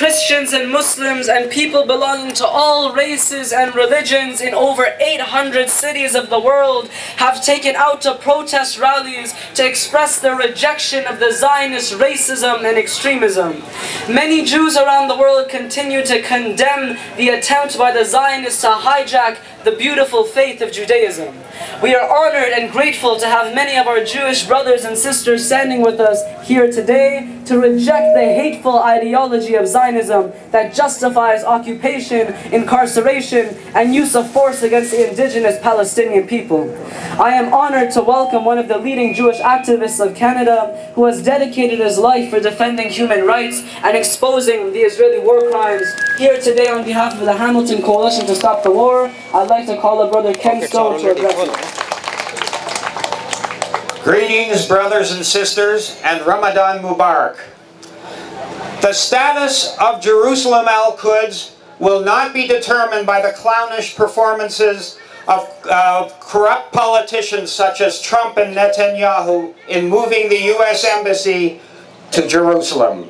Christians and Muslims and people belonging to all races and religions in over 800 cities of the world have taken out to protest rallies to express their rejection of the Zionist racism and extremism. Many Jews around the world continue to condemn the attempt by the Zionists to hijack the beautiful faith of Judaism. We are honored and grateful to have many of our Jewish brothers and sisters standing with us here today to reject the hateful ideology of Zionism that justifies occupation, incarceration, and use of force against the indigenous Palestinian people. I am honored to welcome one of the leading Jewish activists of Canada who has dedicated his life for defending human rights and exposing the Israeli war crimes. Here today on behalf of the Hamilton Coalition to Stop the War, I'd like to call up Brother Ken Stone to address you. Greetings, brothers and sisters, and Ramadan Mubarak. The status of Jerusalem AlQuds will not be determined by the clownish performances of corrupt politicians such as Trump and Netanyahu in moving the U.S. Embassy to Jerusalem.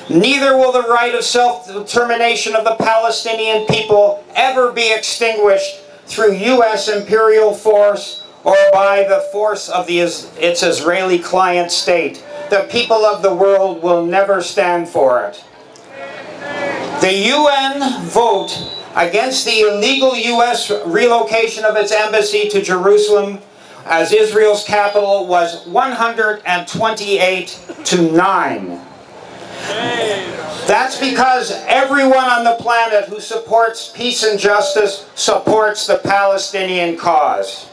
Neither will the right of self-determination of the Palestinian people ever be extinguished through U.S. imperial force or by the force of its Israeli client state. The people of the world will never stand for it. The UN vote against the illegal U.S. relocation of its embassy to Jerusalem as Israel's capital was 128-9. That's because everyone on the planet who supports peace and justice supports the Palestinian cause.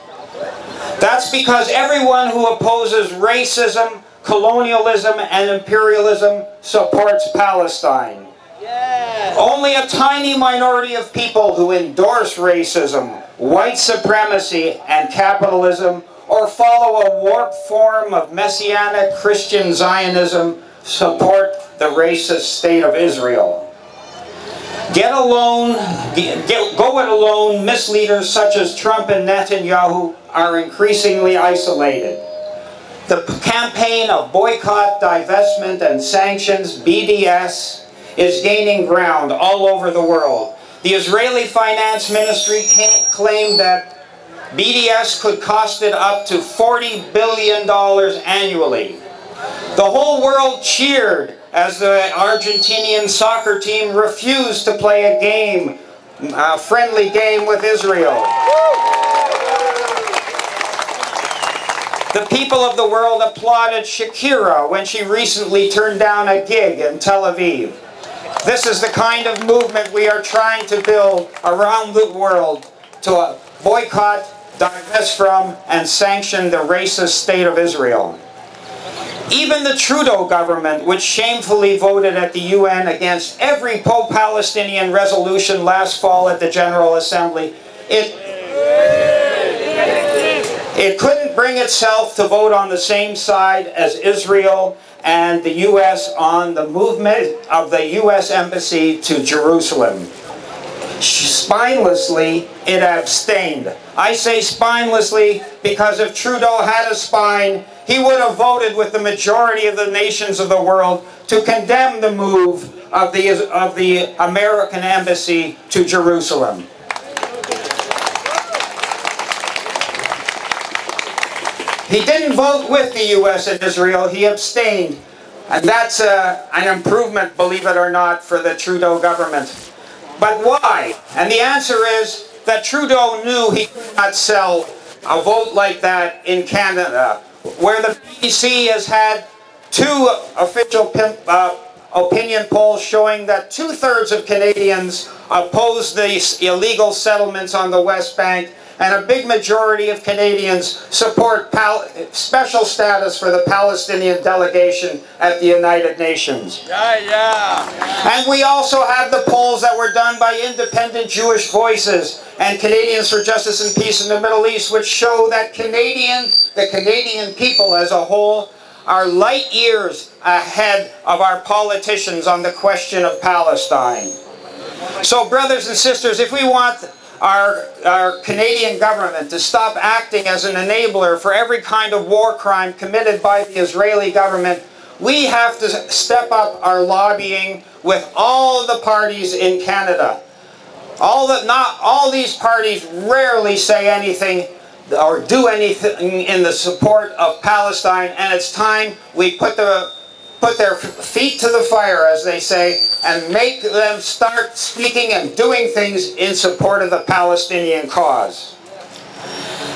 That's because everyone who opposes racism, colonialism, and imperialism supports Palestine. Yeah. Only a tiny minority of people who endorse racism, white supremacy, and capitalism, or follow a warped form of messianic Christian Zionism, support the racist state of Israel. Go it alone, misleaders such as Trump and Netanyahu are increasingly isolated. The campaign of boycott, divestment, and sanctions, BDS, is gaining ground all over the world. The Israeli Finance Ministry claimed that BDS could cost it up to $40 billion annually. The whole world cheered as the Argentinian soccer team refused to play a game, a friendly game with Israel. The people of the world applauded Shakira when she recently turned down a gig in Tel Aviv. This is the kind of movement we are trying to build around the world to boycott, divest from, and sanction the racist state of Israel. Even the Trudeau government, which shamefully voted at the UN against every pro-Palestinian resolution last fall at the General Assembly, it couldn't bring itself to vote on the same side as Israel and the US on the movement of the US Embassy to Jerusalem. Spinelessly, it abstained. I say spinelessly because if Trudeau had a spine, he would have voted with the majority of the nations of the world to condemn the move of the American embassy to Jerusalem. He didn't vote with the US and Israel, he abstained. And that's an improvement, believe it or not, for the Trudeau government. But why? And the answer is that Trudeau knew he could not sell a vote like that in Canada, where the BBC has had two official opinion polls showing that 2/3 of Canadians oppose the illegal settlements on the West Bank, and a big majority of Canadians support special status for the Palestinian delegation at the United Nations. And we also have the polls that were done by independent Jewish voices and Canadians for Justice and Peace in the Middle East, which show that the Canadian people as a whole are light years ahead of our politicians on the question of Palestine. So brothers and sisters, if we want our Canadian government to stop acting as an enabler for every kind of war crime committed by the Israeli government, we have to step up our lobbying with all the parties in Canada. Not all these parties rarely say anything or do anything in the support of Palestine, and it's time we put their feet to the fire, as they say, and make them start speaking and doing things in support of the Palestinian cause.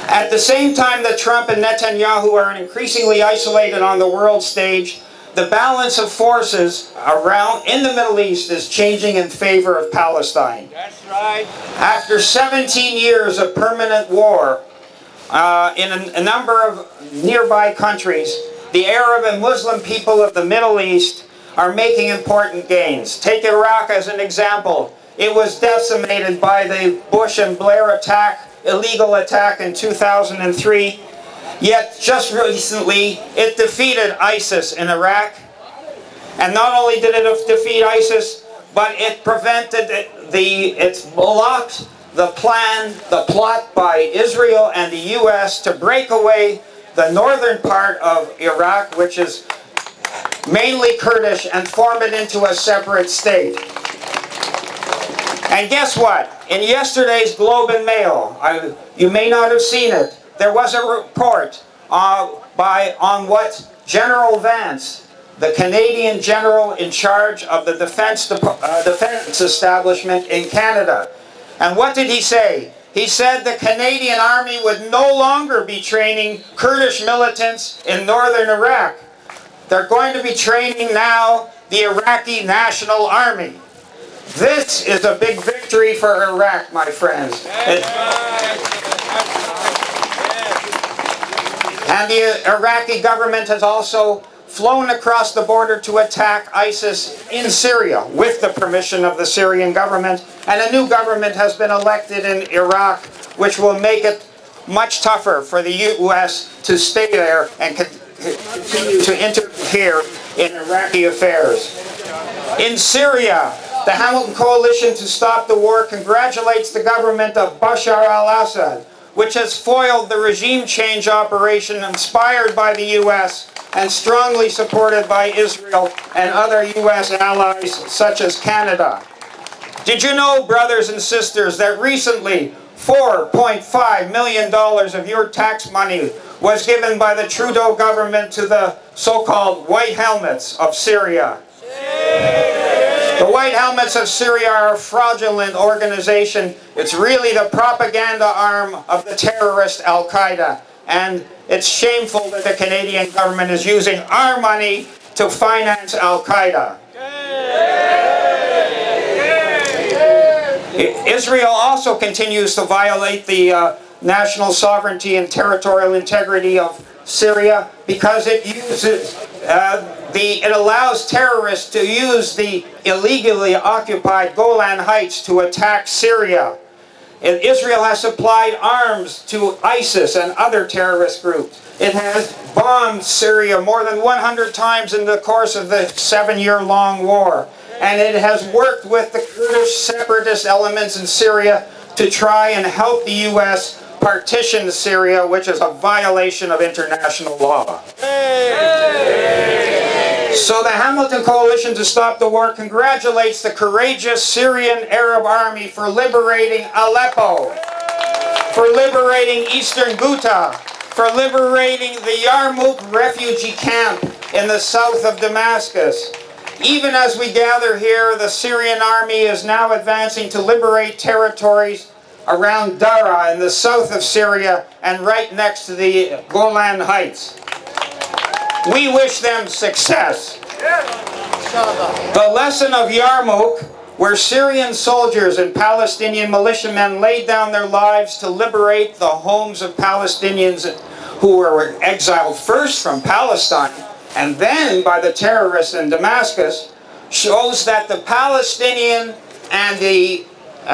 At the same time that Trump and Netanyahu are increasingly isolated on the world stage, the balance of forces around in the Middle East is changing in favor of Palestine. That's right. After 17 years of permanent war in a number of nearby countries, the Arab and Muslim people of the Middle East are making important gains. Take Iraq as an example. It was decimated by the Bush and Blair illegal attack in 2003. Yet just recently, it defeated ISIS in Iraq. And not only did it defeat ISIS, but it prevented it blocked the plot by Israel and the US to break away the northern part of Iraq, which is mainly Kurdish, and form it into a separate state. And guess what? In yesterday's Globe and Mail, you may not have seen it, there was a report on what General Vance, the Canadian general in charge of the defense establishment in Canada. And what did he say? He said the Canadian Army would no longer be training Kurdish militants in northern Iraq. They're going to be training now the Iraqi National Army. This is a big victory for Iraq, my friends. And the Iraqi government has also flown across the border to attack ISIS in Syria with the permission of the Syrian government. And a new government has been elected in Iraq, which will make it much tougher for the US to stay there and continue to interfere in Iraqi affairs. In Syria, the Hamilton Coalition to Stop the War congratulates the government of Bashar al-Assad, which has foiled the regime change operation inspired by the US and strongly supported by Israel and other US allies such as Canada. Did you know, brothers and sisters, that recently $4.5 million of your tax money was given by the Trudeau government to the so-called White Helmets of Syria? The White Helmets of Syria are a fraudulent organization. It's really the propaganda arm of the terrorist Al-Qaeda. And it's shameful that the Canadian government is using our money to finance Al-Qaeda. Israel also continues to violate the national sovereignty and territorial integrity of Syria because it uses it allows terrorists to use the illegally occupied Golan Heights to attack Syria. And Israel has supplied arms to ISIS and other terrorist groups. It has bombed Syria more than 100 times in the course of the 7-year-long war. And it has worked with the Kurdish separatist elements in Syria to try and help the US partition Syria, which is a violation of international law. So the Hamilton Coalition to Stop the War congratulates the courageous Syrian Arab Army for liberating Aleppo, for liberating eastern Ghouta, for liberating the Yarmouk refugee camp in the south of Damascus. Even as we gather here, the Syrian army is now advancing to liberate territories around Dara in the south of Syria and right next to the Golan Heights. We wish them success. The lesson of Yarmouk, where Syrian soldiers and Palestinian militiamen laid down their lives to liberate the homes of Palestinians who were exiled first from Palestine and then by the terrorists in Damascus, shows that the Palestinian and the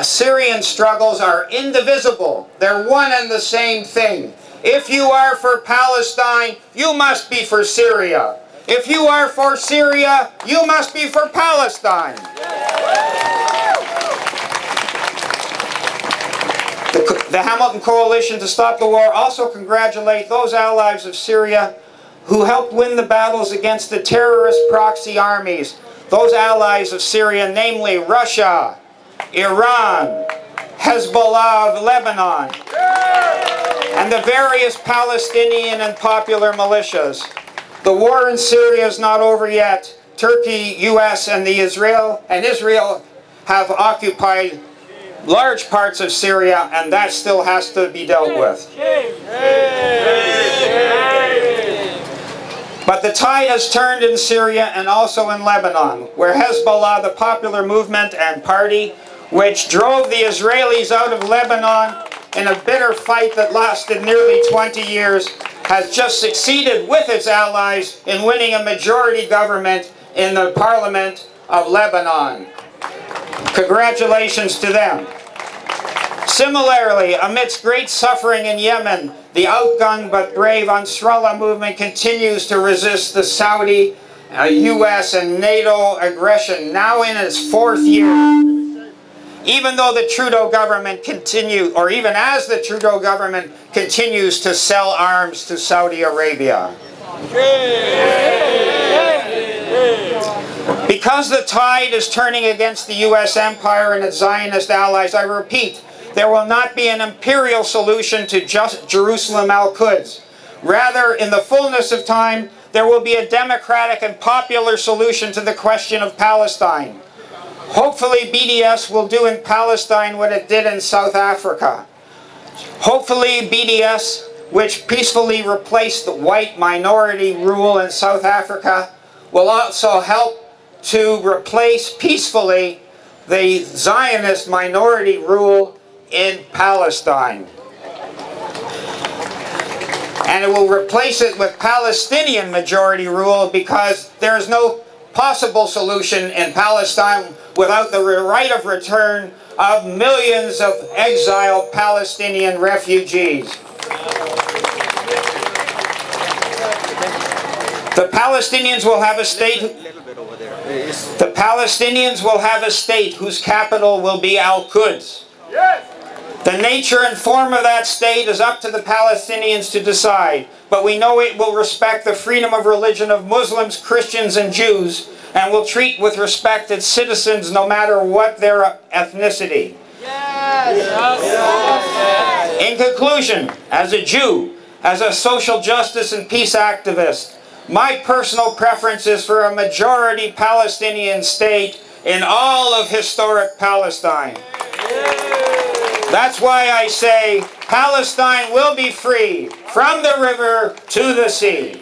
Syrian struggles are indivisible. They're one and the same thing. If you are for Palestine, you must be for Syria. If you are for Syria, you must be for Palestine. The Hamilton Coalition to Stop the War also congratulate those allies of Syria who helped win the battles against the terrorist proxy armies, those allies of Syria, namely Russia, Iran, Hezbollah of Lebanon, and the various Palestinian and popular militias. The war in Syria is not over yet. Turkey, US, and Israel have occupied large parts of Syria, and that still has to be dealt with. But the tide has turned in Syria and also in Lebanon, where Hezbollah, the popular movement and party, which drove the Israelis out of Lebanon in a bitter fight that lasted nearly 20 years, has just succeeded with its allies in winning a majority government in the parliament of Lebanon. Congratulations to them. Similarly, amidst great suffering in Yemen, the outgunned but brave Ansarullah movement continues to resist the Saudi, US, and NATO aggression, now in its 4th year. Even though the Trudeau government even as the Trudeau government continues to sell arms to Saudi Arabia. Because the tide is turning against the US empire and its Zionist allies, I repeat, there will not be an imperial solution to Jerusalem AlQuds. Rather, in the fullness of time, there will be a democratic and popular solution to the question of Palestine. Hopefully BDS will do in Palestine what it did in South Africa. Hopefully BDS, which peacefully replaced the white minority rule in South Africa, will also help to replace peacefully the Zionist minority rule in Palestine. And it will replace it with Palestinian majority rule, because there is no possible solution in Palestine without the right of return of millions of exiled Palestinian refugees. The Palestinians will have a state. The Palestinians will have a state whose capital will be AlQuds. The nature and form of that state is up to the Palestinians to decide, but we know it will respect the freedom of religion of Muslims, Christians, and Jews, and will treat with respect its citizens no matter what their ethnicity. In conclusion, as a Jew, as a social justice and peace activist, my personal preference is for a majority Palestinian state in all of historic Palestine. That's why I say Palestine will be free from the river to the sea.